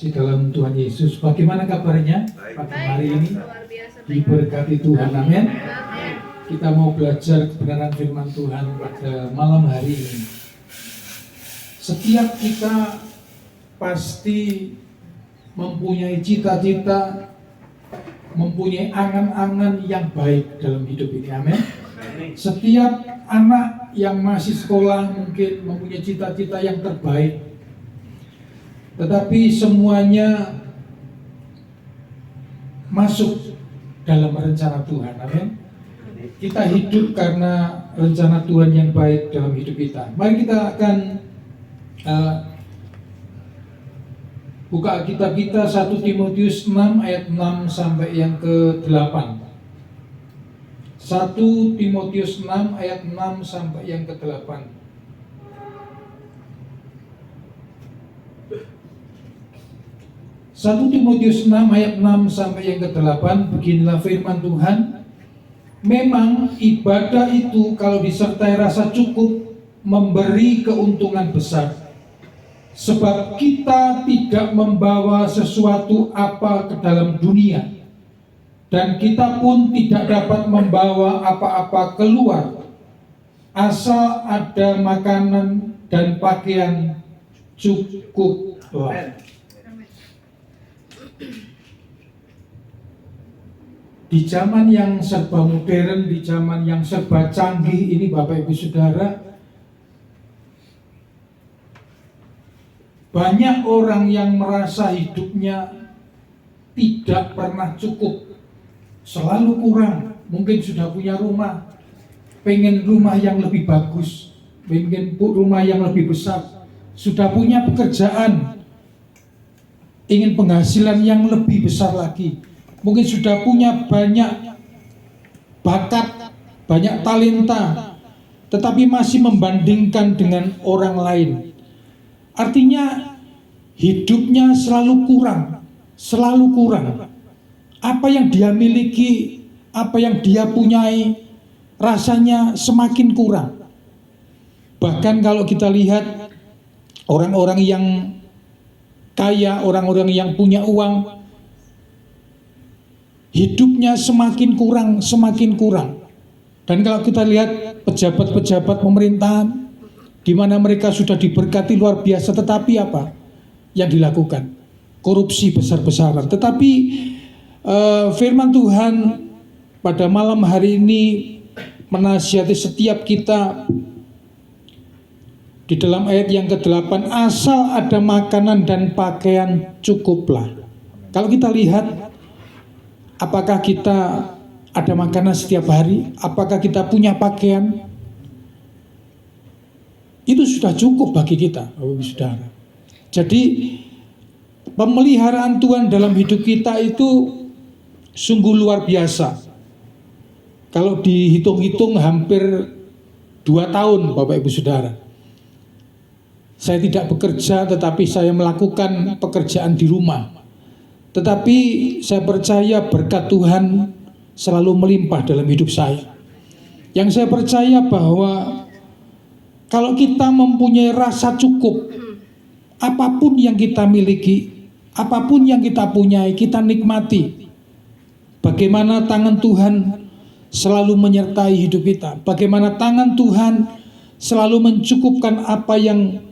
Di dalam Tuhan Yesus, bagaimana kabarnya pagi hari ini? Diberkati Tuhan, amin. Kita mau belajar kebenaran firman Tuhan pada malam hari ini. Setiap kita pasti mempunyai cita-cita, mempunyai angan-angan yang baik dalam hidup ini, amin. Setiap anak yang masih sekolah mungkin mempunyai cita-cita yang terbaik. Tetapi semuanya masuk dalam rencana Tuhan, amin. Kita hidup karena rencana Tuhan yang baik dalam hidup kita. Mari kita akan buka kitab kita 1 Timotius 6 ayat 6 sampai yang ke-8. 1 Timotius 6 ayat 6 sampai yang ke-8. 1 Timotius 6 ayat 6 sampai yang ke-8, beginilah firman Tuhan. Memang ibadah itu kalau disertai rasa cukup memberi keuntungan besar. Sebab kita tidak membawa sesuatu apa ke dalam dunia, dan kita pun tidak dapat membawa apa-apa keluar, asal ada makanan dan pakaian cukuplah. Di zaman yang serba modern, di zaman yang serba canggih ini Bapak Ibu Saudara, banyak orang yang merasa hidupnya tidak pernah cukup, selalu kurang. Mungkin sudah punya rumah, pengen rumah yang lebih bagus, pengen rumah yang lebih besar, sudah punya pekerjaan, ingin penghasilan yang lebih besar lagi. Mungkin sudah punya banyak bakat, banyak talenta, tetapi masih membandingkan dengan orang lain. Artinya hidupnya selalu kurang, selalu kurang. Apa yang dia miliki, apa yang dia punyai, rasanya semakin kurang. Bahkan kalau kita lihat orang-orang yang kaya, orang-orang yang punya uang, hidupnya semakin kurang, semakin kurang. Dan kalau kita lihat pejabat-pejabat pemerintahan, di mana mereka sudah diberkati luar biasa, tetapi apa yang dilakukan? Korupsi besar-besaran. Tetapi firman Tuhan pada malam hari ini menasihati setiap kita di dalam ayat yang ke-8, asal ada makanan dan pakaian cukuplah. Kalau kita lihat, apakah kita ada makanan setiap hari? Apakah kita punya pakaian? Itu sudah cukup bagi kita, Bapak Saudara. Jadi pemeliharaan Tuhan dalam hidup kita itu sungguh luar biasa. Kalau dihitung-hitung hampir 2 tahun, Bapak Ibu Saudara. Saya tidak bekerja, tetapi saya melakukan pekerjaan di rumah. Tetapi saya percaya berkat Tuhan selalu melimpah dalam hidup saya. Yang saya percaya bahwa kalau kita mempunyai rasa cukup, apapun yang kita miliki, apapun yang kita punyai, kita nikmati. Bagaimana tangan Tuhan selalu menyertai hidup kita. Bagaimana tangan Tuhan selalu mencukupkan apa yang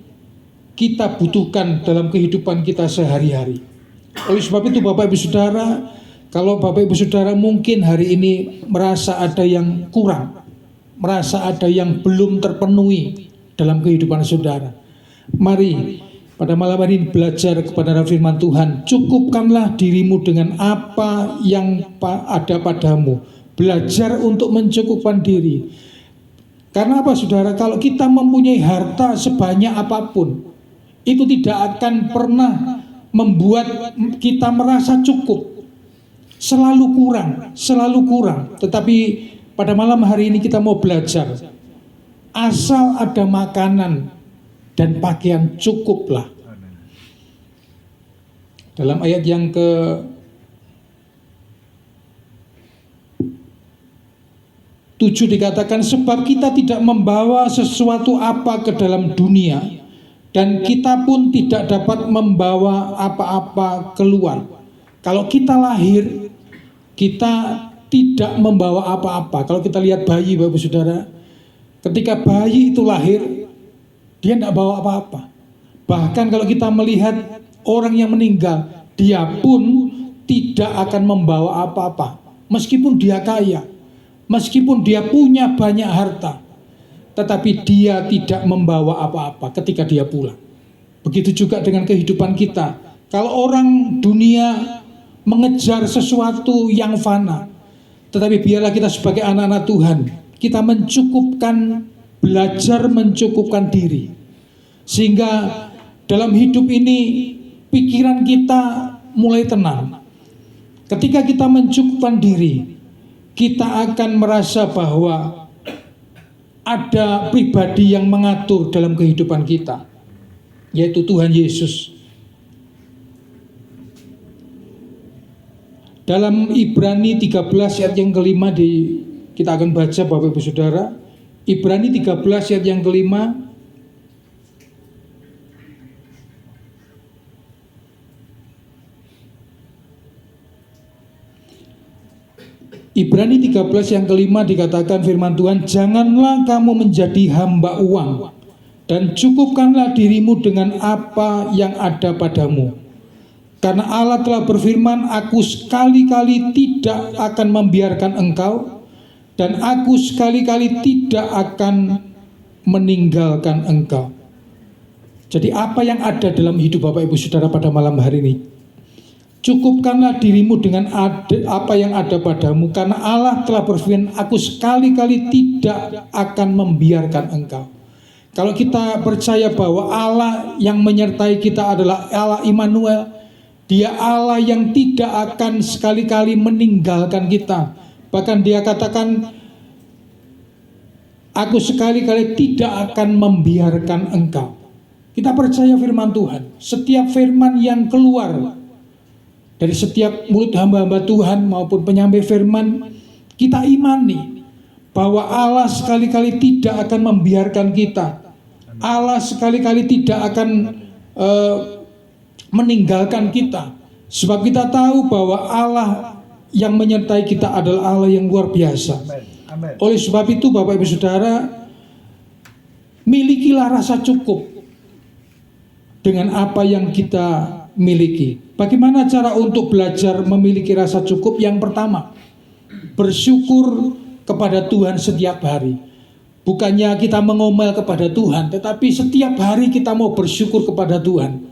kita butuhkan dalam kehidupan kita sehari-hari. Oleh sebab itu Bapak Ibu Saudara, kalau Bapak Ibu Saudara mungkin hari ini merasa ada yang kurang, merasa ada yang belum terpenuhi dalam kehidupan saudara, mari pada malam hari ini belajar kepada firman Tuhan. Cukupkanlah dirimu dengan apa yang ada padamu. Belajar untuk mencukupkan diri. Karena apa saudara? Kalau kita mempunyai harta sebanyak apapun, itu tidak akan pernah membuat kita merasa cukup. Selalu kurang, selalu kurang. Tetapi pada malam hari ini kita mau belajar, asal ada makanan dan pakaian cukuplah. Dalam ayat yang ke-7 dikatakan, sebab kita tidak membawa sesuatu apa ke dalam dunia, dan kita pun tidak dapat membawa apa-apa keluar. Kalau kita lahir, kita tidak membawa apa-apa. Kalau kita lihat bayi, Bapak Saudara, ketika bayi itu lahir, dia tidak bawa apa-apa. Bahkan kalau kita melihat orang yang meninggal, dia pun tidak akan membawa apa-apa. Meskipun dia kaya, meskipun dia punya banyak harta, tetapi dia tidak membawa apa-apa ketika dia pulang. Begitu juga dengan kehidupan kita. Kalau orang dunia mengejar sesuatu yang fana, tetapi biarlah kita sebagai anak-anak Tuhan, kita mencukupkan, belajar mencukupkan diri. Sehingga dalam hidup ini pikiran kita mulai tenang. Ketika kita mencukupkan diri, kita akan merasa bahwa ada pribadi yang mengatur dalam kehidupan kita, yaitu Tuhan Yesus. Dalam Ibrani 13 ayat yang kelima kita akan baca Bapak Ibu Saudara. Ibrani 13 ayat yang kelima. Ibrani 13 yang kelima dikatakan firman Tuhan, janganlah kamu menjadi hamba uang, dan cukupkanlah dirimu dengan apa yang ada padamu. Karena Allah telah berfirman, aku sekali-kali tidak akan membiarkan engkau, dan aku sekali-kali tidak akan meninggalkan engkau. Jadi apa yang ada dalam hidup Bapak Ibu Saudara pada malam hari ini? Cukupkanlah dirimu dengan apa yang ada padamu, karena Allah telah berfirman, aku sekali-kali tidak akan membiarkan engkau. Kalau kita percaya bahwa Allah yang menyertai kita adalah Allah Immanuel, Dia Allah yang tidak akan sekali-kali meninggalkan kita. Bahkan Dia katakan, aku sekali-kali tidak akan membiarkan engkau. Kita percaya firman Tuhan. Setiap firman yang keluar dari setiap mulut hamba-hamba Tuhan maupun penyampai firman, kita imani bahwa Allah sekali-kali tidak akan membiarkan kita. Allah sekali-kali tidak akan meninggalkan kita. Sebab kita tahu bahwa Allah yang menyertai kita adalah Allah yang luar biasa. Amen. Oleh sebab itu Bapak Ibu Saudara, milikilah rasa cukup dengan apa yang kita miliki. Bagaimana cara untuk belajar memiliki rasa cukup? Yang pertama, bersyukur kepada Tuhan setiap hari. Bukannya kita mengomel kepada Tuhan, tetapi setiap hari kita mau bersyukur kepada Tuhan.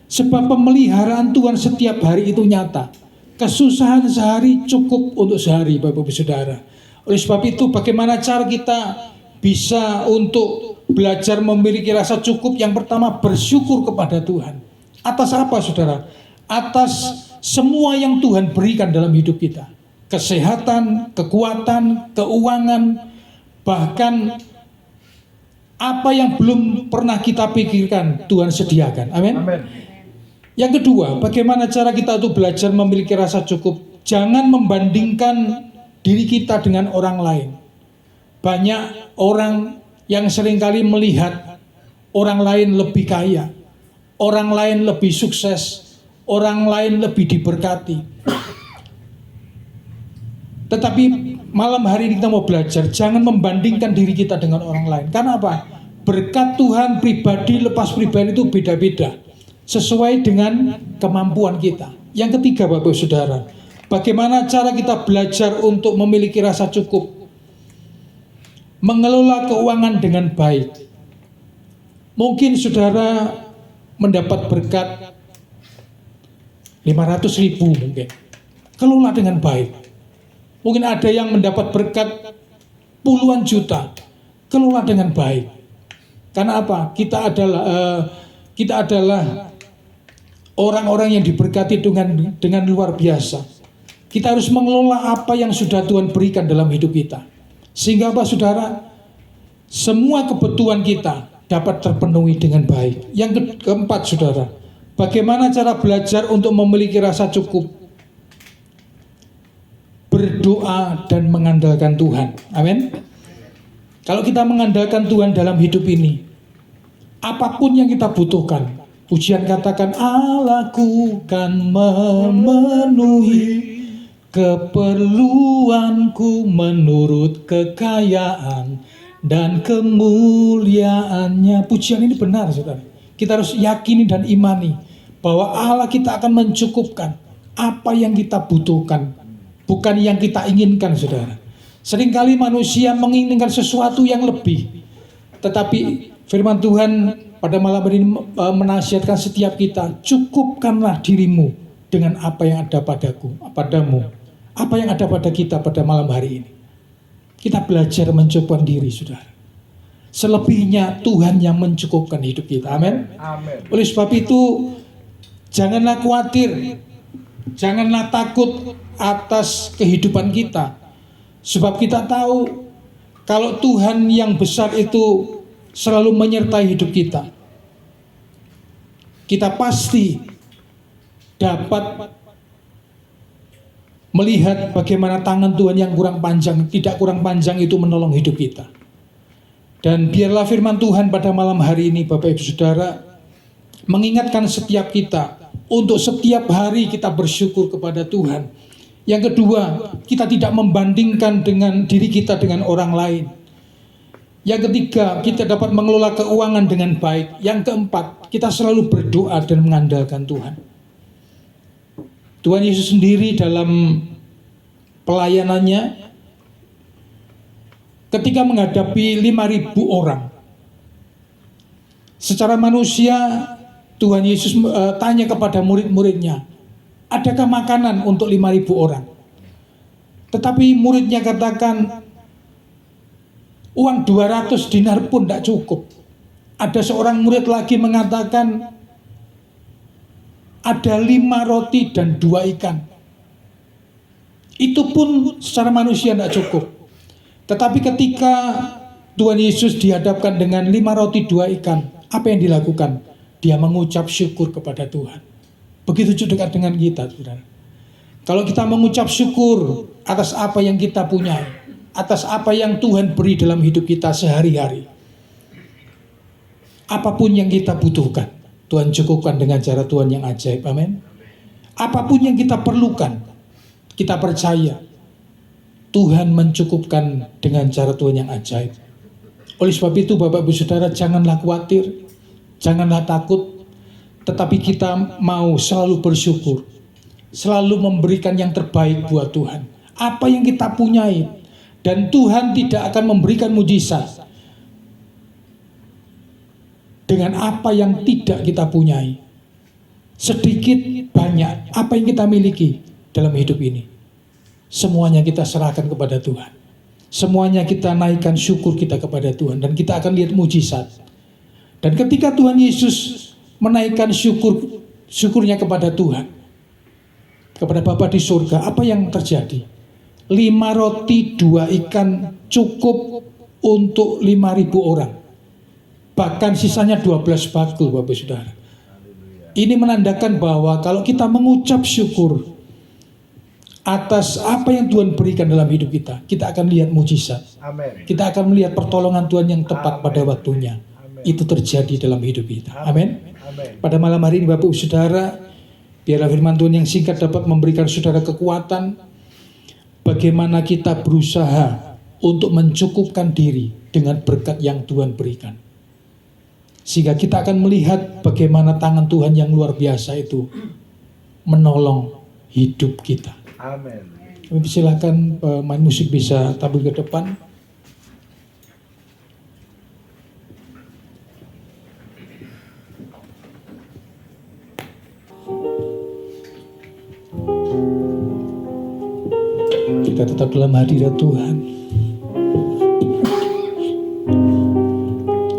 Sebab pemeliharaan Tuhan setiap hari itu nyata. Kesusahan sehari cukup untuk sehari, Bapak Ibu Saudara. Oleh sebab itu, bagaimana cara kita bisa untuk belajar memiliki rasa cukup? Yang pertama, bersyukur kepada Tuhan. Atas apa, Saudara? Atas semua yang Tuhan berikan dalam hidup kita. Kesehatan, kekuatan, keuangan, bahkan apa yang belum pernah kita pikirkan Tuhan sediakan. Amin. Yang kedua, bagaimana cara kita untuk belajar memiliki rasa cukup? Jangan membandingkan diri kita dengan orang lain. Banyak orang yang seringkali melihat orang lain lebih kaya, orang lain lebih sukses, orang lain lebih diberkati. Tetapi malam hari ini kita mau belajar, jangan membandingkan diri kita dengan orang lain. Karena apa? Berkat Tuhan pribadi lepas pribadi itu beda-beda, sesuai dengan kemampuan kita. Yang ketiga, Bapak Saudara, bagaimana cara kita belajar untuk memiliki rasa cukup? Mengelola keuangan dengan baik. Mungkin saudara mendapat berkat 500.000 mungkin. Kelola dengan baik. Mungkin ada yang mendapat berkat puluhan juta. Kelola dengan baik. Karena apa? Kita adalah orang-orang yang diberkati dengan luar biasa. Kita harus mengelola apa yang sudah Tuhan berikan dalam hidup kita. Sehingga apa, saudara? Semua kebutuhan kita dapat terpenuhi dengan baik. Yang keempat, saudara, bagaimana cara belajar untuk memiliki rasa cukup? Berdoa dan mengandalkan Tuhan. Amin. Kalau kita mengandalkan Tuhan dalam hidup ini, Apapun yang kita butuhkan, pujian katakan Allahku kan memenuhi keperluanku menurut kekayaan dan kemuliaannya. Pujian ini benar, saudara. Kita harus yakini dan imani bahwa Allah kita akan mencukupkan apa yang kita butuhkan, bukan yang kita inginkan, saudara. Seringkali manusia menginginkan sesuatu yang lebih, tetapi firman Tuhan pada malam ini menasihatkan setiap kita, cukupkanlah dirimu dengan apa yang ada padamu, apa yang ada pada kita pada malam hari ini. Kita belajar mencukupkan diri, saudara. Selebihnya Tuhan yang mencukupkan hidup kita. Amin. Oleh sebab itu, janganlah khawatir, janganlah takut atas kehidupan kita. Sebab kita tahu kalau Tuhan yang besar itu selalu menyertai hidup kita, kita pasti dapat melihat bagaimana tangan Tuhan yang tidak kurang panjang itu menolong hidup kita. Dan biarlah firman Tuhan pada malam hari ini, Bapak Ibu Saudara, mengingatkan setiap kita untuk setiap hari kita bersyukur kepada Tuhan. Yang kedua, kita tidak membandingkan dengan diri kita dengan orang lain. Yang ketiga, kita dapat mengelola keuangan dengan baik. Yang keempat, kita selalu berdoa dan mengandalkan Tuhan. Tuhan Yesus sendiri dalam pelayanannya, ketika menghadapi 5.000 orang, secara manusia Tuhan Yesus tanya kepada murid-muridnya, adakah makanan untuk 5.000 orang? Tetapi muridnya katakan, uang 200 dinar pun tidak cukup. Ada seorang murid lagi mengatakan, ada 5 roti dan 2 ikan. Itu pun secara manusia tidak cukup. Tetapi ketika Tuhan Yesus dihadapkan dengan 5 roti 2 ikan, apa yang dilakukan? Dia mengucap syukur kepada Tuhan. Begitu juga dengan kita, saudara. Kalau kita mengucap syukur atas apa yang kita punya, atas apa yang Tuhan beri dalam hidup kita sehari-hari, apapun yang kita butuhkan, Tuhan cukupkan dengan cara Tuhan yang ajaib. Amin. Apapun yang kita perlukan, kita percaya Tuhan mencukupkan dengan cara Tuhan yang ajaib. Oleh sebab itu, Bapak Ibu Saudara, janganlah khawatir, janganlah takut, tetapi kita mau selalu bersyukur, selalu memberikan yang terbaik buat Tuhan. Apa yang kita punyai, dan Tuhan tidak akan memberikan mujizat dengan apa yang tidak kita punyai. Sedikit banyak apa yang kita miliki dalam hidup ini, semuanya kita serahkan kepada Tuhan. Semuanya kita naikkan syukur kita kepada Tuhan, dan kita akan lihat mujizat. Dan ketika Tuhan Yesus menaikkan syukurnya kepada Tuhan, kepada Bapa di surga, apa yang terjadi? 5 roti 2 ikan cukup untuk 5.000 orang. Bahkan sisanya 12 bakul, Bapak Saudara. Ini menandakan bahwa kalau kita mengucap syukur atas apa yang Tuhan berikan dalam hidup kita, kita akan lihat mujizat. Amen. Kita akan melihat pertolongan Tuhan yang tepat pada waktunya. Amen. Itu terjadi dalam hidup kita. Amin. Pada malam hari ini, Bapak Saudara, biarlah firman Tuhan yang singkat dapat memberikan saudara kekuatan bagaimana kita berusaha untuk mencukupkan diri dengan berkat yang Tuhan berikan. Sehingga kita akan melihat bagaimana tangan Tuhan yang luar biasa itu menolong hidup kita. Amin. Silakan pemain musik bisa tampil ke depan. Kita tetap dalam hadirat Tuhan.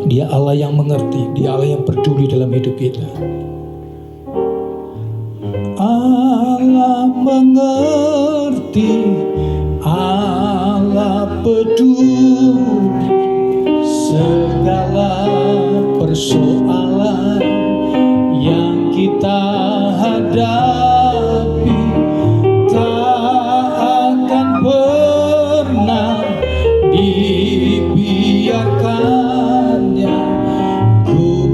Dia Allah yang mengerti, Dia Allah yang peduli dalam hidup kita. Allah mengerti, Allah peduli segala persoalan yang kita hadapi. Tak akan pernah dibiarkannya. Ku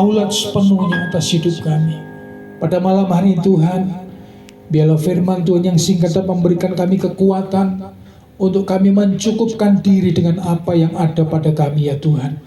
berdaulat sepenuhnya atas hidup kami. Pada malam hari ini Tuhan, biarlah firman Tuhan yang singkat dapat memberikan kami kekuatan untuk kami mencukupkan diri dengan apa yang ada pada kami ya Tuhan.